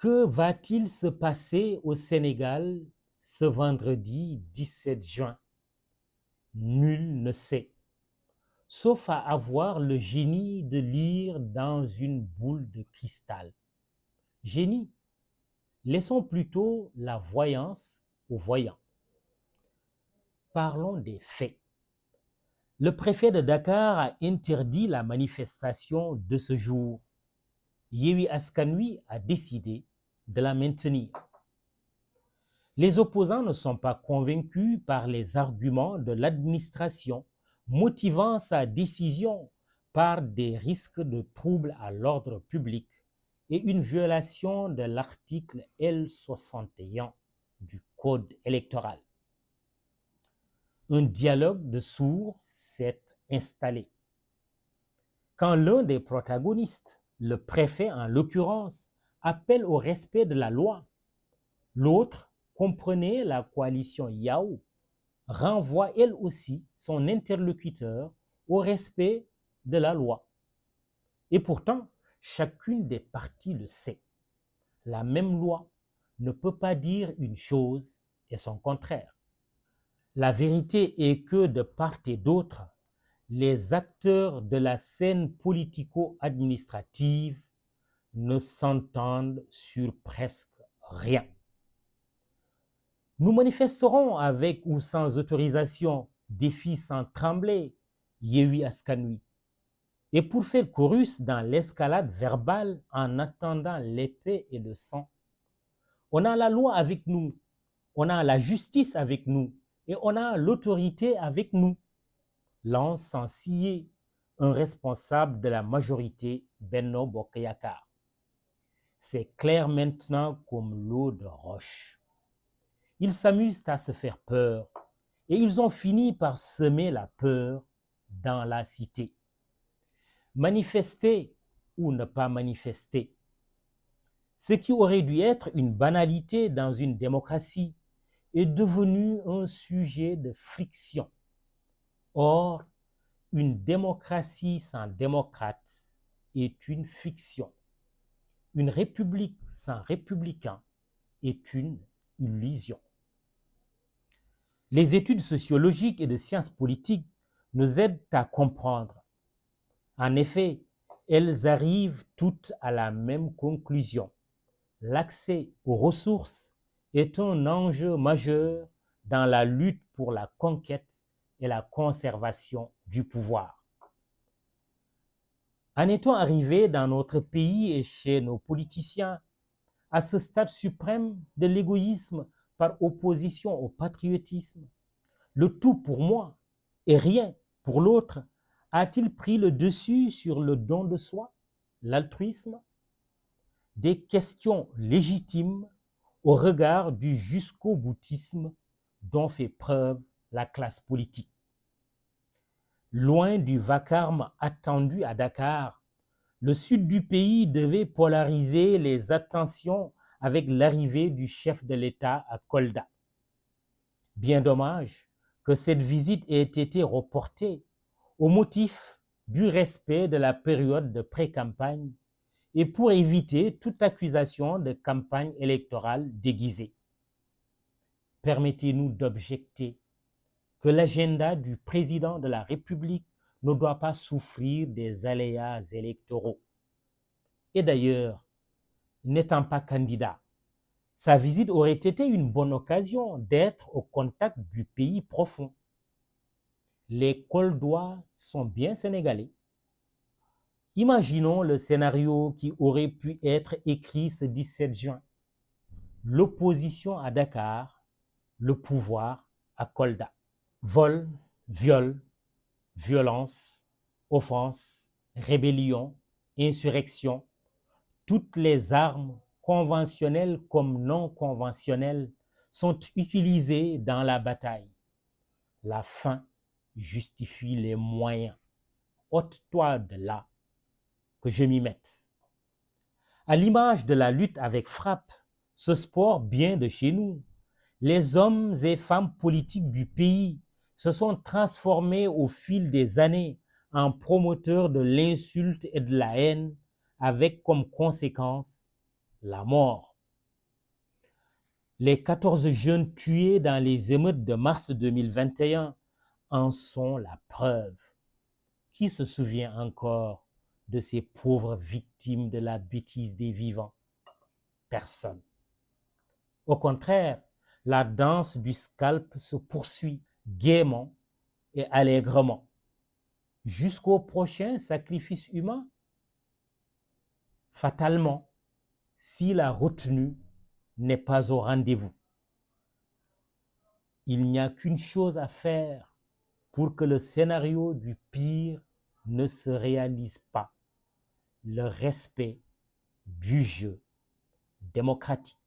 Que va-t-il se passer au Sénégal ce vendredi 17 juin? Nul ne sait, sauf à avoir le génie de lire dans une boule de cristal. Génie, laissons plutôt la voyance aux voyants. Parlons des faits. Le préfet de Dakar a interdit la manifestation de ce jour. Yewwi Askan Wi a décidé de la maintenir. Les opposants ne sont pas convaincus par les arguments de l'administration motivant sa décision par des risques de troubles à l'ordre public et une violation de l'article L61 du Code électoral. Un dialogue de sourds s'est installé. Quand l'un des protagonistes, le préfet en l'occurrence, appelle au respect de la loi, l'autre, comprenez la coalition Yao, renvoie elle aussi son interlocuteur au respect de la loi. Et pourtant, chacune des parties le sait. La même loi ne peut pas dire une chose et son contraire. La vérité est que de part et d'autre, les acteurs de la scène politico-administrative ne s'entendent sur presque rien. Nous manifesterons avec ou sans autorisation, défi sans trembler, Yewwi Askan Wi. Et pour faire chorus dans l'escalade verbale en attendant l'épée et le sang, on a la loi avec nous, on a la justice avec nous et on a l'autorité avec nous. Lance sans scier, un responsable de la majorité Benno Bokk Yakaar. C'est clair maintenant comme l'eau de roche. Ils s'amusent à se faire peur et ils ont fini par semer la peur dans la cité. Manifester ou ne pas manifester, ce qui aurait dû être une banalité dans une démocratie est devenu un sujet de friction. Or, une démocratie sans démocrate est une fiction. Une république sans républicain est une illusion. Les études sociologiques et de sciences politiques nous aident à comprendre. En effet, elles arrivent toutes à la même conclusion. L'accès aux ressources est un enjeu majeur dans la lutte pour la conquête et la conservation du pouvoir. En est-on arrivé dans notre pays et chez nos politiciens à ce stade suprême de l'égoïsme par opposition au patriotisme? Le tout pour moi et rien pour l'autre a-t-il pris le dessus sur le don de soi, l'altruisme? Des questions légitimes au regard du jusqu'au-boutisme dont fait preuve la classe politique. Loin du vacarme attendu à Dakar, le sud du pays devait polariser les attentions avec l'arrivée du chef de l'État à Kolda. Bien dommage que cette visite ait été reportée au motif du respect de la période de pré-campagne et pour éviter toute accusation de campagne électorale déguisée. Permettez-nous d'objecter que l'agenda du président de la République ne doit pas souffrir des aléas électoraux. Et d'ailleurs, n'étant pas candidat, sa visite aurait été une bonne occasion d'être au contact du pays profond. Les Koldois sont bien sénégalais. Imaginons le scénario qui aurait pu être écrit ce 17 juin. L'opposition à Dakar, le pouvoir à Kolda. Vol, viol, violence, offense, rébellion, insurrection, toutes les armes conventionnelles comme non conventionnelles sont utilisées dans la bataille. La fin justifie les moyens. Ôte-toi de là, que je m'y mette. À l'image de la lutte avec frappe, ce sport bien de chez nous, les hommes et femmes politiques du pays se sont transformés au fil des années en promoteurs de l'insulte et de la haine, avec comme conséquence la mort. Les 14 jeunes tués dans les émeutes de mars 2021 en sont la preuve. Qui se souvient encore de ces pauvres victimes de la bêtise des vivants? Personne. Au contraire, la danse du scalp se poursuit gaiement et allègrement jusqu'au prochain sacrifice humain. Fatalement, si la retenue n'est pas au rendez-vous. Il n'y a qu'une chose à faire pour que le scénario du pire ne se réalise pas: le respect du jeu démocratique.